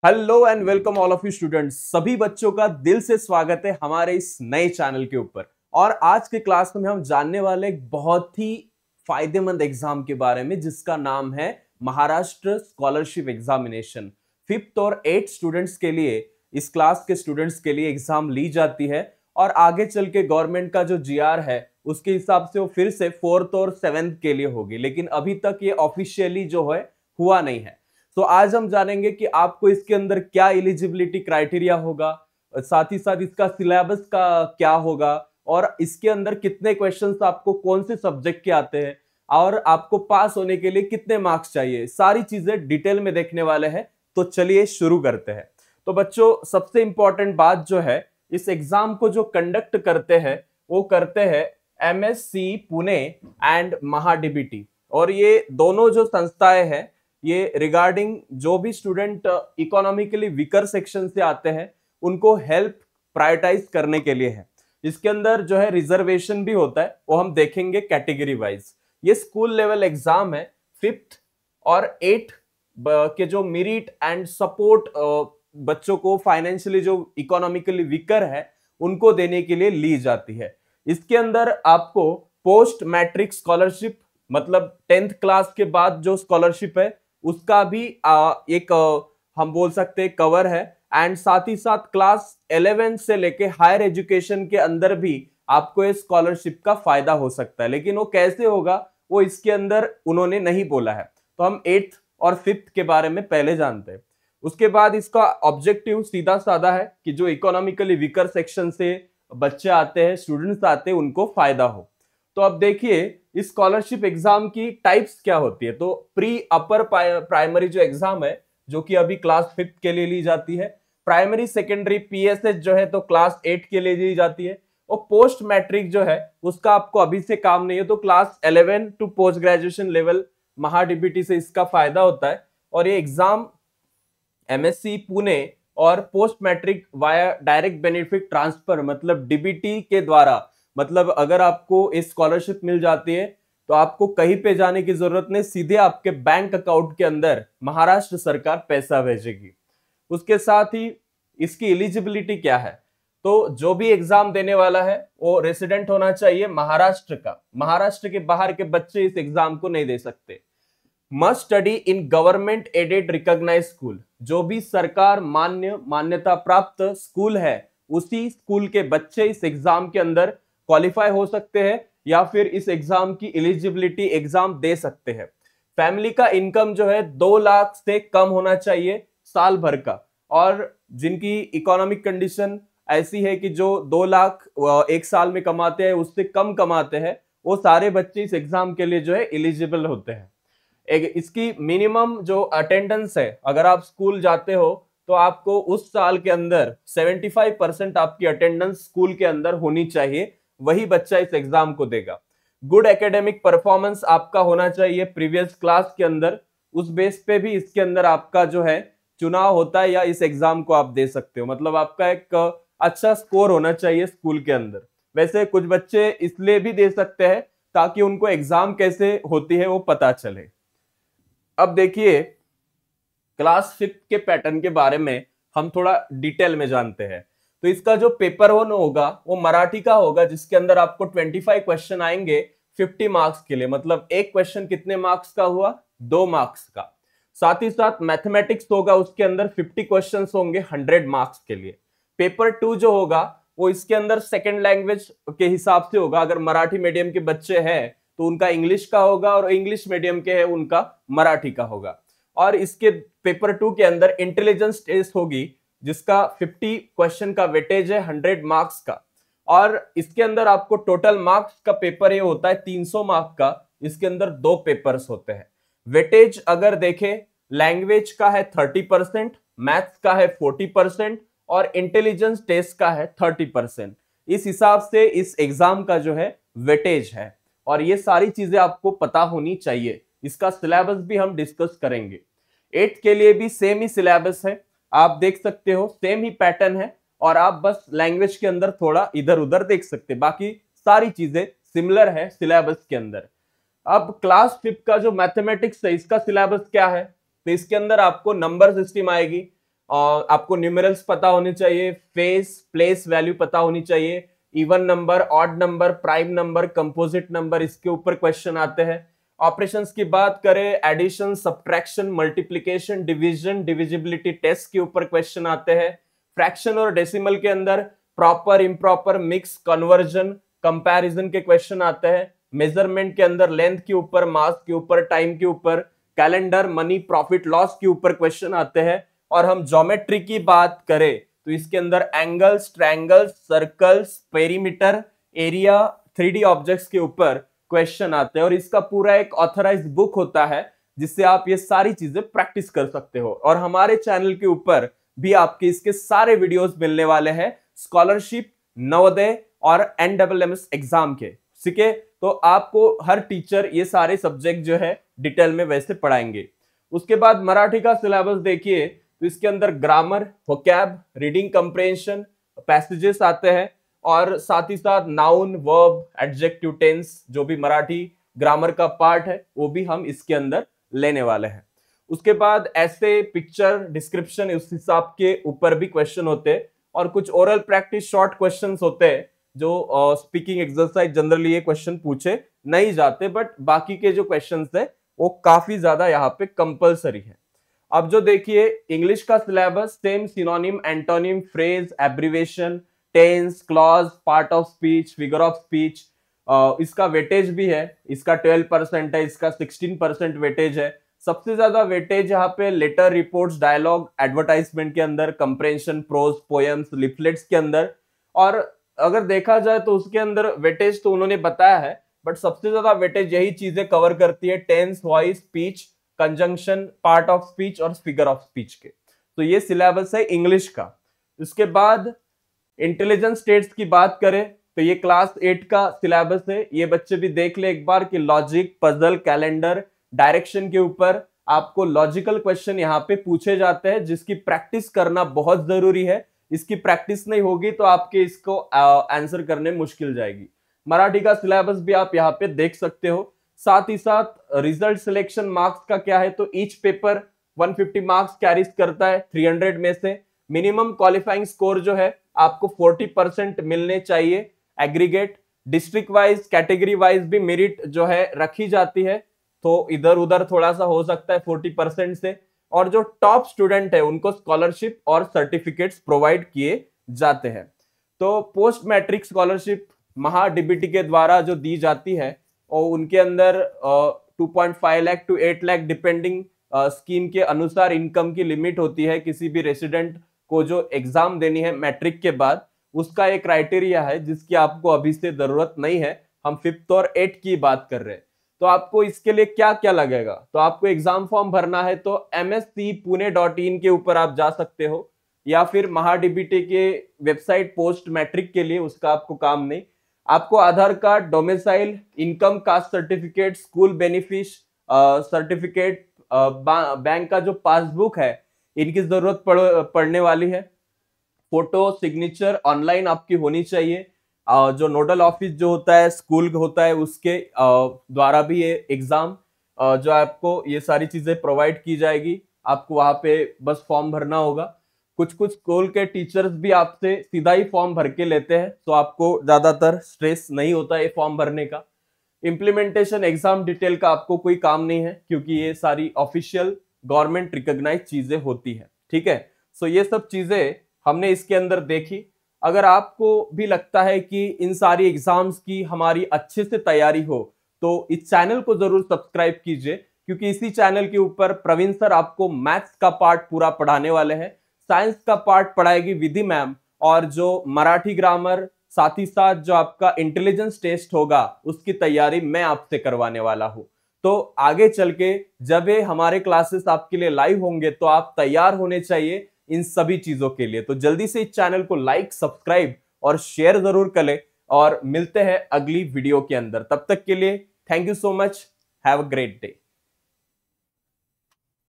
Hello and welcome all of you students. सभी बच्चों का दिल से स्वागत है हमारे इस नए चैनल के ऊपर। और आज के क्लास में हम जानने वाले एक बहुत ही फायदेमंद एग्जाम के बारे में जिसका नाम है महाराष्ट्र स्कॉलरशिप एग्जामिनेशन। फिफ्थ और एट्थ स्टूडेंट्स के लिए, इस क्लास के स्टूडेंट्स के लिए एग्जाम ली जाती है और आगे चल के गवर्नमेंट का जो जीआर है उसके हिसाब से वो फिर से फोर्थ और सेवेंथ के लिए होगी, लेकिन अभी तक ये ऑफिशियली जो है हुआ नहीं है। तो आज हम जानेंगे कि आपको इसके अंदर क्या एलिजिबिलिटी क्राइटेरिया होगा, साथ ही साथ इसका सिलेबस का क्या होगा और इसके अंदर कितने क्वेश्चंस आपको कौन से सब्जेक्ट के आते हैं और आपको पास होने के लिए कितने मार्क्स चाहिए, सारी चीजें डिटेल में देखने वाले हैं। तो चलिए शुरू करते हैं। तो बच्चों, सबसे इंपॉर्टेंट बात जो है, इस एग्जाम को जो कंडक्ट करते हैं वो करते हैं एमएससी पुणे एंड महाडीबीटी। और ये दोनों जो संस्थाएं हैं ये रिगार्डिंग जो भी स्टूडेंट इकोनॉमिकली वीकर सेक्शन से आते हैं उनको हेल्प प्रायोरिटाइज करने के लिए है। इसके अंदर जो है रिजर्वेशन भी होता है, वो हम देखेंगे कैटेगरी वाइज। ये स्कूल लेवल एग्जाम है। फिफ्थ और एट्थ के जो मेरिट एंड सपोर्ट बच्चों को फाइनेंशियली जो इकोनॉमिकली वीकर है उनको देने के लिए ली जाती है। इसके अंदर आपको पोस्ट मैट्रिक स्कॉलरशिप, मतलब 10th क्लास के बाद जो स्कॉलरशिप है उसका भी एक हम बोल सकते हैं कवर है। एंड साथ ही साथ क्लास 11 से लेके हायर एजुकेशन के अंदर भी आपको इस स्कॉलरशिप का फायदा हो सकता है, लेकिन वो कैसे होगा वो इसके अंदर उन्होंने नहीं बोला है। तो हम 8th और 5th के बारे में पहले जानते हैं। उसके बाद इसका ऑब्जेक्टिव सीधा साधा है कि जो इकोनॉमिकली वीकर सेक्शन से बच्चे आते हैं, स्टूडेंट्स आते हैं, उनको फायदा हो। तो अब देखिए इस स्कॉलरशिप एग्जाम की टाइप्स क्या होती है। तो प्री अपर प्राइमरी जो एग्जाम है जो कि अभी क्लास 5th के लिए ली जाती है। प्राइमरी सेकेंडरी पीएसएच जो है तो क्लास 8 के लिए ली जाती है। और पोस्ट मैट्रिक जो है उसका आपको अभी से काम नहीं है, तो class 11 to post graduation level MahaDBT से इसका फायदा होता है। और ये एग्जाम एमएससी पुणे और post matric via direct benefit transfer मतलब डीबीटी के द्वारा, मतलब अगर आपको इस स्कॉलरशिप मिल जाती है तो आपको कहीं पे जाने की जरूरत नहीं, सीधे आपके बैंक अकाउंट के अंदर महाराष्ट्र सरकार पैसा भेजेगी। उसके साथ ही इसकी एलिजिबिलिटी क्या है, तो जो भी एग्जाम देने वाला है वो रेसिडेंट होना चाहिए महाराष्ट्र का। महाराष्ट्र के बाहर के बच्चे इस एग्जाम को नहीं दे सकते। Must study in government aided recognise school, जो भी सरकार मान्यता प्राप्त स्कूल है उसी स्कूल के बच्चे इस एग्जाम के अंदर क्वालिफाई हो सकते हैं या फिर इस एग्जाम की एलिजिबिलिटी एग्जाम दे सकते हैं। फैमिली का इनकम जो है 2 लाख से कम होना चाहिए साल भर का। और जिनकी इकोनॉमिक कंडीशन ऐसी है कि जो 2 लाख एक साल में कमाते हैं, उससे कम कमाते हैं, वो सारे बच्चे इस एग्जाम के लिए जो है एलिजिबल होते हैं। इसकी मिनिमम जो अटेंडेंस है, अगर आप स्कूल जाते हो तो आपको उस साल के अंदर 75% आपकी अटेंडेंस स्कूल के अंदर होनी चाहिए, वही बच्चा इस एग्जाम को देगा। गुड एकेडमिक परफॉर्मेंस आपका होना चाहिए प्रीवियस क्लास के अंदर, उस बेस पे भी इसके अंदर आपका जो है चुनाव होता है या इस एग्जाम को आप दे सकते हो। मतलब आपका एक अच्छा स्कोर होना चाहिए स्कूल के अंदर। वैसे कुछ बच्चे इसलिए भी दे सकते हैं ताकि उनको एग्जाम कैसे होती है वो पता चले। अब देखिए क्लास 5th के पैटर्न के बारे में हम थोड़ा डिटेल में जानते हैं। तो इसका जो पेपर वन होगा वो मराठी का होगा, जिसके अंदर आपको 25 क्वेश्चन आएंगे 50 मार्क्स के लिए। मतलब एक क्वेश्चन कितने मार्क्स का हुआ, 2 मार्क्स का। साथ ही साथ मैथमेटिक्स होगा, उसके अंदर 50 क्वेश्चन होंगे 100 मार्क्स के लिए। पेपर 2 जो होगा वो इसके अंदर सेकेंड लैंग्वेज के हिसाब से होगा। अगर मराठी मीडियम के बच्चे हैं तो उनका इंग्लिश का होगा, और इंग्लिश मीडियम के है उनका मराठी का होगा। और इसके पेपर 2 के अंदर इंटेलिजेंस टेस्ट होगी जिसका 50 क्वेश्चन का वेटेज है 100 मार्क्स का। और इसके अंदर आपको टोटल मार्क्स का पेपर ये होता है 300 मार्क्स का। इसके अंदर 2 पेपर्स होते हैं। वेटेज अगर देखें, लैंग्वेज का है 30%, मैथ्स का है 40% और इंटेलिजेंस टेस्ट का है 30%। इस हिसाब से इस एग्जाम का जो है वेटेज है, और ये सारी चीजें आपको पता होनी चाहिए। इसका सिलेबस भी हम डिस्कस करेंगे। 8th के लिए भी सेम ही सिलेबस है, आप देख सकते हो, सेम ही पैटर्न है, और आप बस लैंग्वेज के अंदर थोड़ा इधर उधर देख सकते हैं, बाकी सारी चीजें सिमिलर है सिलेबस के अंदर। अब क्लास 5th का जो मैथमेटिक्स है इसका सिलेबस क्या है, तो इसके अंदर आपको नंबर सिस्टम आएगी, आपको न्यूमेरल्स पता होने चाहिए, फेस प्लेस वैल्यू पता होनी चाहिए, even number, odd number, prime number, composite number, इसके ऊपर क्वेश्चन आते हैं। ऑपरेशंस की बात करें, addition, subtraction, multiplication, division, divisibility test के ऊपर क्वेश्चन आते हैं। फ्रैक्शन और डेसिमल के अंदर proper, improper, mix, conversion, comparison के क्वेश्चन आते हैं। मेजरमेंट के अंदर लेंथ के ऊपर, मास के ऊपर, टाइम के ऊपर, कैलेंडर, मनी, प्रॉफिट लॉस के ऊपर क्वेश्चन आते हैं। और हम ज्योमेट्री की बात करें तो इसके अंदर angles, triangles, circles, perimeter, area, 3D objects के ऊपर क्वेश्चन आते हैं। और इसका पूरा एक ऑथराइज्ड बुक होता है जिससे आप ये सारी चीजें प्रैक्टिस कर सकते हो। और हमारे चैनल के ऊपर भी आपके इसके सारे वीडियोस मिलने वाले हैं, स्कॉलरशिप, नवोदय और NMMS एग्जाम के। ठीक है, तो आपको हर टीचर ये सारे सब्जेक्ट जो है डिटेल में वैसे पढ़ाएंगे। उसके बाद मराठी का सिलेबस देखिए तो इसके अंदर ग्रामर, वोकैब, रीडिंग कंप्रेhension, पैसेजेस आते हैं और साथ ही साथ नाउन, वर्ब, एडजेक्टिव, टेंस, जो भी मराठी ग्रामर का पार्ट है वो भी हम इसके अंदर लेने वाले हैं। उसके बाद ऐसे, पिक्चर, डिस्क्रिप्शन, उस हिसाब के ऊपर भी क्वेश्चन होते हैं और कुछ ओरल प्रैक्टिस शॉर्ट क्वेश्चंस होते हैं जो स्पीकिंग एक्सरसाइज जनरली ये क्वेश्चन पूछे नहीं जाते, बट बाकी के जो क्वेश्चंस है वो काफी ज्यादा यहाँ पे कंपलसरी है। अब जो देखिए इंग्लिश का syllabus same, synonym, antonym, phrase, abbreviation, tense, clause, part of speech, figure of speech, इसका वेटेज भी है, इसका 12% है, इसका 16% वेटेज है। सबसे ज्यादा वेटेज यहाँ पे लेटर, रिपोर्ट्स, डायलॉग, एडवर्टाइजमेंट के अंदर, कंप्रेhension, प्रोज, पोएम्स, लिफलेट्स के अंदर। और अगर देखा जाए तो उसके अंदर वेटेज तो उन्होंने बताया है, बट सबसे ज्यादा वेटेज यही चीजें कवर करती है, tense, voice, speech, conjunction, part of speech और फिगर ऑफ स्पीच के। तो ये सिलेबस है इंग्लिश का। उसके बाद इंटेलिजेंस टेस्ट की बात करें तो ये क्लास 8 का सिलेबस है। ये बच्चे भी देख ले एक बार कि लॉजिक, पजल, कैलेंडर, डायरेक्शन के ऊपर आपको लॉजिकल क्वेश्चन यहाँ पे पूछे जाते हैं जिसकी प्रैक्टिस करना बहुत जरूरी है। इसकी प्रैक्टिस नहीं होगी तो आपके इसको आंसर करने मुश्किल जाएगी। मराठी का सिलेबस भी आप यहाँ पे देख सकते हो। साथ ही साथ रिजल्ट सिलेक्शन मार्क्स का क्या है तो ईच पेपर 150 मार्क्स कैरीज करता है 300 में से। मिनिमम क्वालिफाइंग स्कोर जो है आपको 40% मिलने चाहिए aggregate. District wise, category wise भी मेरिट जो है रखी जाती है, तो इधर उधर थोड़ा सा हो सकता है 40% से। और जो टॉप स्टूडेंट है उनको स्कॉलरशिप और सर्टिफिकेट्स प्रोवाइड किए जाते हैं। तो पोस्ट मैट्रिक स्कॉलरशिप महाडीबीटी के द्वारा जो दी जाती है और उनके अंदर 2.5 lakh to 8 lakh depending scheme के अनुसार इनकम की लिमिट होती है। किसी भी रेसिडेंट को जो एग्जाम देनी है मैट्रिक के बाद, उसका एक क्राइटेरिया है जिसकी आपको अभी से जरूरत नहीं है। हम 5th और 8th की बात कर रहे हैं। तो आपको इसके लिए क्या क्या लगेगा, तो आपको एग्जाम फॉर्म भरना है तो mscpune.in के ऊपर आप जा सकते हो, या फिर महाडीबीटी के वेबसाइट पोस्ट मैट्रिक के लिए, उसका आपको काम नहीं। आपको Aadhaar card, domicile, income, caste certificate, school benefit certificate, bank का जो पासबुक है, इनकी जरूरत पड़ने वाली है। फोटो, सिग्नेचर ऑनलाइन आपकी होनी चाहिए। जो नोडल ऑफिस जो होता है स्कूल होता है उसके द्वारा भी ये एग्जाम जो आपको ये सारी चीजें प्रोवाइड की जाएगी। आपको वहां पे बस फॉर्म भरना होगा। कुछ कुछ स्कूल के टीचर्स भी आपसे सीधा ही फॉर्म भर के लेते हैं, तो आपको ज्यादातर स्ट्रेस नहीं होता है फॉर्म भरने का। इम्प्लीमेंटेशन एग्जाम डिटेल का आपको कोई काम नहीं है क्योंकि ये सारी ऑफिशियल गवर्नमेंट रिकॉग्नाइज चीजें होती है। ठीक है, सो ये सब चीजें हमने इसके अंदर देखी। अगर आपको भी लगता है कि इन सारी एग्जाम्स की हमारी अच्छे से तैयारी हो तो इस चैनल को जरूर सब्सक्राइब कीजिए, क्योंकि इसी चैनल के ऊपर प्रवीण सर आपको मैथ्स का पार्ट पूरा पढ़ाने वाले हैं, साइंस का पार्ट पढ़ाएगी विधि मैम, और जो मराठी ग्रामर साथ ही साथ जो आपका इंटेलिजेंस टेस्ट होगा उसकी तैयारी मैं आपसे करवाने वाला हूं। तो आगे चल के जब ये हमारे क्लासेस आपके लिए लाइव होंगे तो आप तैयार होने चाहिए इन सभी चीजों के लिए। तो जल्दी से इस चैनल को लाइक, सब्सक्राइब और शेयर जरूर करें, और मिलते हैं अगली वीडियो के अंदर। तब तक के लिए thank you so much, have a great day.